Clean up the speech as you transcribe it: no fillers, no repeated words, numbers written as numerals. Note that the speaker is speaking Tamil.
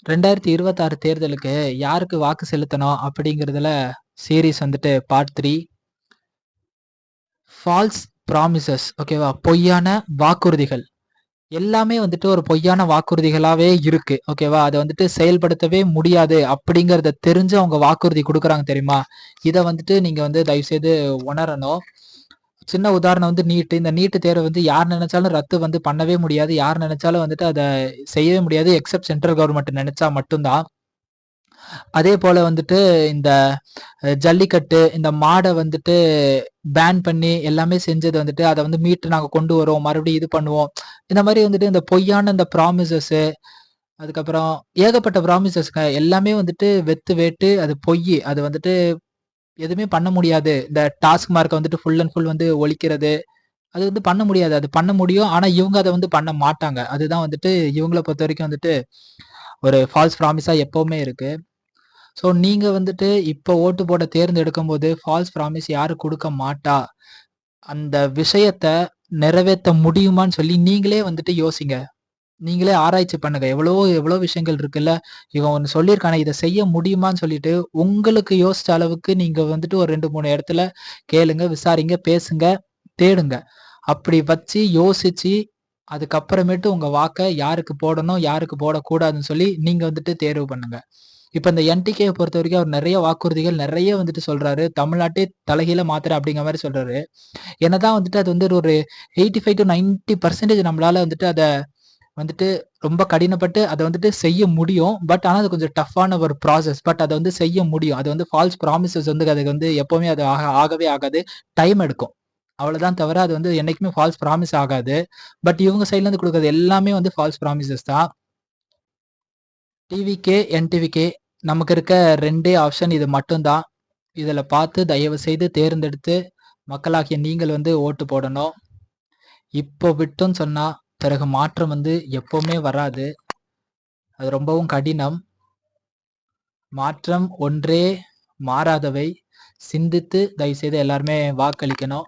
2026 தேர்தலுக்கு யாருக்கு வாக்கு செலுத்தணும் அப்படிங்கிறதுல சீரிஸ் வந்துட்டு பார்ட் 3 ஃபால்ஸ் ப்ராமிசஸ். ஓகேவா? பொய்யான வாக்குறுதிகள் எல்லாமே வந்துட்டு ஒரு பொய்யான வாக்குறுதிகளாவே இருக்கு. ஓகேவா? அதை வந்துட்டு செயல்படுத்தவே முடியாது அப்படிங்கறத தெரிஞ்சு அவங்க வாக்குறுதி கொடுக்குறாங்க தெரியுமா? இதை வந்துட்டு நீங்க வந்து தயவு செய்து உணரணும். சின்ன உதாரணம் வந்து இந்த நீட்டு தேர்வை வந்து யார் நினைச்சாலும் ரத்து வந்து பண்ணவே முடியாது. யார் நினைச்சாலும் வந்துட்டு அதை செய்யவே முடியாது. எக்ஸப்ட் சென்ட்ரல் கவர்மெண்ட் நினைச்சா மட்டும்தான். அதே போல வந்துட்டு இந்த ஜல்லிக்கட்டு, இந்த மாடை வந்துட்டு பேன் பண்ணி எல்லாமே செஞ்சது வந்துட்டு அதை வந்து மீட்டு நாங்க கொண்டு வரோம், மறுபடியும் இது பண்ணுவோம். இந்த மாதிரி வந்துட்டு இந்த பொய்யான இந்த ப்ராமிசஸ், அதுக்கப்புறம் ஏகப்பட்ட ப்ராமிசஸ்ங்க எல்லாமே வந்துட்டு வெத்து வேட்டு அது பொய். அது வந்துட்டு எதுவுமே பண்ண முடியாது. இந்த டாஸ்க் மார்க்கை வந்துட்டு ஃபுல் அண்ட் ஃபுல் வந்து ஒழிக்கிறது, அது வந்து பண்ண முடியாது. அது பண்ண முடியும், ஆனா இவங்க அதை வந்து பண்ண மாட்டாங்க. அதுதான் வந்துட்டு இவங்கள பொறுத்த வரைக்கும் வந்துட்டு ஒரு ஃபால்ஸ் ப்ராமிஸா எப்பவுமே இருக்கு. ஸோ நீங்க வந்துட்டு இப்போ ஓட்டு போட தேர்ந்தெடுக்கும் போது ஃபால்ஸ் ப்ராமிஸ் யாரு கொடுக்க மாட்டா, அந்த விஷயத்த நிறைவேற்ற முடியுமான்னு சொல்லி நீங்களே வந்துட்டு யோசிங்க. நீங்களே ஆராய்ச்சி பண்ணுங்க. எவ்வளோ விஷயங்கள் இருக்குல்ல. இவன் ஒன்று சொல்லியிருக்கானே, இதை செய்ய முடியுமான்னு சொல்லிட்டு உங்களுக்கு யோசிச்ச அளவுக்கு நீங்க வந்துட்டு ஒரு 2, 3 இடத்துல கேளுங்க, விசாரிங்க, பேசுங்க, தேடுங்க. அப்படி வச்சு யோசிச்சு அதுக்கப்புறமேட்டு உங்க வாக்க யாருக்கு போடணும், யாருக்கு போடக்கூடாதுன்னு சொல்லி நீங்க வந்துட்டு தேர்வு பண்ணுங்க. இப்ப இந்த என்டிகே பொறுத்த வரைக்கும் அவர் நிறைய வாக்குறுதிகள் நிறைய வந்துட்டு சொல்றாரு. தமிழ்நாட்டே தலைகீழ மாத்துறேன் அப்படிங்கிற மாதிரி சொல்றாரு. என்னதான் வந்துட்டு அது வந்து ஒரு 85 to 90% நம்மளால வந்துட்டு அதை வந்துட்டு ரொம்ப கடினப்பட்டு அதை வந்துட்டு செய்ய முடியும். பட் ஆனால் அது கொஞ்சம் டஃப்பான ஒரு ப்ராசஸ். பட் அதை வந்து செய்ய முடியும். அது வந்து ஃபால்ஸ் ப்ராமிசஸ் வந்து அதுக்கு வந்து எப்பவுமே அது ஆகவே ஆகாது. டைம் எடுக்கும். அவ்வளவுதான் தவிர அது வந்து என்னைக்குமே ஃபால்ஸ் ப்ராமிஸ் ஆகாது. பட் இவங்க சைட்ல இருந்து கொடுக்கறது எல்லாமே வந்து ஃபால்ஸ் ப்ராமிசஸ் தான். டிவிகே, என்டிவிகே நமக்கு இருக்க 2 ஆப்ஷன் இது மட்டும்தான். இதுல பார்த்து தயவு செய்து தேர்ந்தெடுத்து மக்களாகிய நீங்கள் வந்து ஓட்டு போடணும். இப்போ விட்டுன்னு சொன்னா பிறகு மாற்றம் வந்து எப்பவுமே வராது. அது ரொம்பவும் கடினம். மாற்றம் ஒன்றே மாறாதவை. சிந்தித்து தயவு செய்து எல்லாருமே வாக்களிக்கணும்.